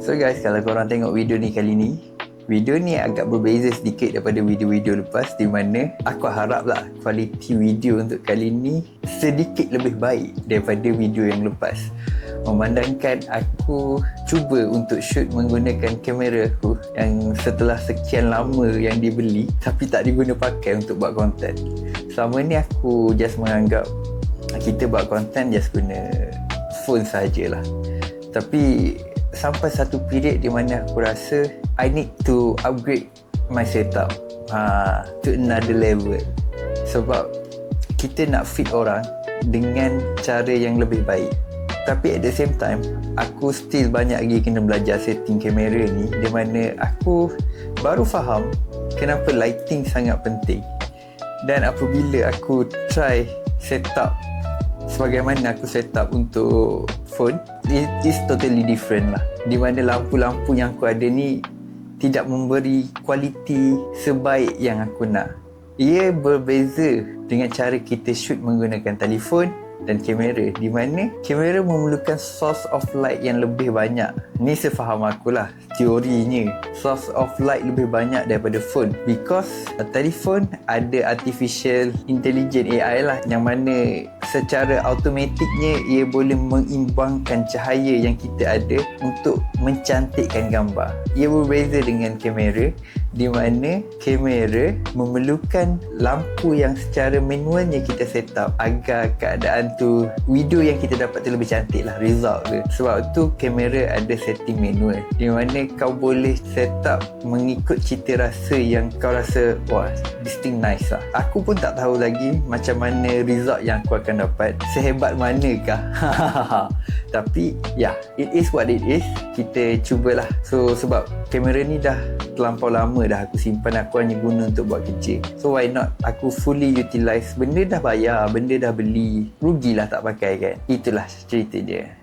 So guys, kalau korang tengok video ni kali ni, video ni agak berbeza sedikit daripada video-video lepas, di mana aku haraplah kualiti video untuk kali ni sedikit lebih baik daripada video yang lepas. Memandangkan aku cuba untuk shoot menggunakan kamera aku yang setelah sekian lama yang dibeli tapi tak diguna pakai untuk buat konten. Selama ni aku just menganggap kita buat konten just guna phone sajalah. Tapi sampai satu period di mana aku rasa I need to upgrade my setup to another level. Sebab kita nak fit orang dengan cara yang lebih baik. Tapi at the same time, aku still banyak lagi kena belajar setting kamera ni, di mana aku baru faham kenapa lighting sangat penting. Dan apabila aku try setup sebagaimana aku setup untuk phone, it is totally different lah. Di mana lampu-lampu yang aku ada ni tidak memberi kualiti sebaik yang aku nak. Ia berbeza dengan cara kita shoot menggunakan telefon dan kamera, di mana kamera memerlukan source of light yang lebih banyak. Ni sefaham aku lah, teorinya source of light lebih banyak daripada phone, because telefon ada artificial intelligence AI lah, yang mana secara automatiknya ia boleh mengimbangkan cahaya yang kita ada untuk mencantikkan gambar. Ia berbeza dengan kamera, di mana kamera memerlukan lampu yang secara manualnya kita set up agar keadaan tu, video yang kita dapat tu lebih cantik lah, result dia. Sebab tu kamera ada setting manual, di mana kau boleh set up mengikut cita rasa yang kau rasa, wah, this thing nice lah. Aku pun tak tahu lagi macam mana result yang aku akan dapat, sehebat manakah. Tapi ya, it is what it is. Kita cubalah. So sebab kamera ni dah terlampau lama dah aku simpan, aku hanya guna untuk buat kerja. So why not aku fully utilize. Benda dah bayar, benda dah beli, rugilah tak pakai kan. Itulah cerita dia.